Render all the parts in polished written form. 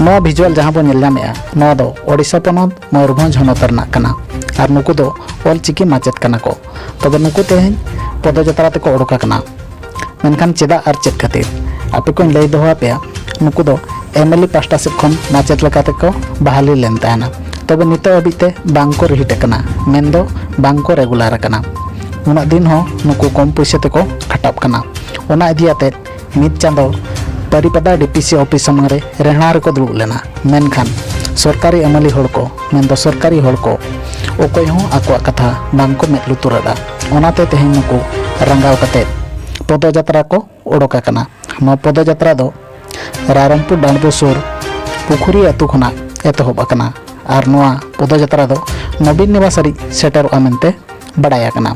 नवा भिजुअल जहाँ बो नेलनामेआ नवा दो ओडिशा पनत मयूरभंज हनत रनाक कना आर नुकु दो ऑलचिकी माचेत कना को तबे नुकु तेहें पदयात्रा तेको ओडोका कना मेनखान चेदा आर चेद खातिर आपे को लई दोहा पे नुकु दो एमएलए पास्टा सेट खन माचेत लकाते को बहाली लेन ताना तबे नितो अबिते बांको रिहिट कना मेन दो बांको रेगुलर कना उना दिन हो नुकु कम पैसे तेको खटाप कना ओना इदियाते मिद चांदो परिपदा डीपीसी ऑफिस समरे रेहना रेको दुड़ुब लेना मेनखान सरकारी अमली हड़ को मेन दो सरकारी हड़ को ओकोय हो आको कथा बांको मेद लुतुरदा ओनाते तेहें नुकु रंगाव कते पदयात्रा को ओडोका कना नो पदयात्रा दो रायरंगपुर डांडबो सुर पुखुरी अतु खना एतहब अकना आर नोआ पदयात्रा दो नवीन निवास री सेटरोगा मेनते बड़ाया कना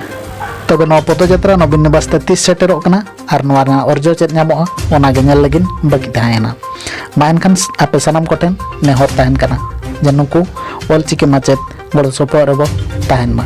तबे नोआ पदयात्रा नवीन निवास ते 30 सेटरोग कना आर नोआ रे अर्जो चेद ᱧᱟᱢᱚᱜᱼᱟ ओना गे ᱧᱮᱞ ᱞᱟᱹᱜᱤᱫ बाकी ताहेना मा एनखान आपे सानाम कोठेन नेहर ताहेन कना जे नुकु ऑलचिकी माचेद गड़ो सपोहद रेबो ताहेन मा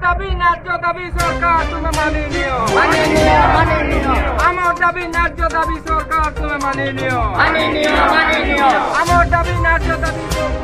दाबी न्याय्य दाबी सरकार तुम्हें मानी लियो आमर दाबी न्याय्य दाबी सरकार तुम्हें मानी लियो आमर दाबी न्याय्य दाबी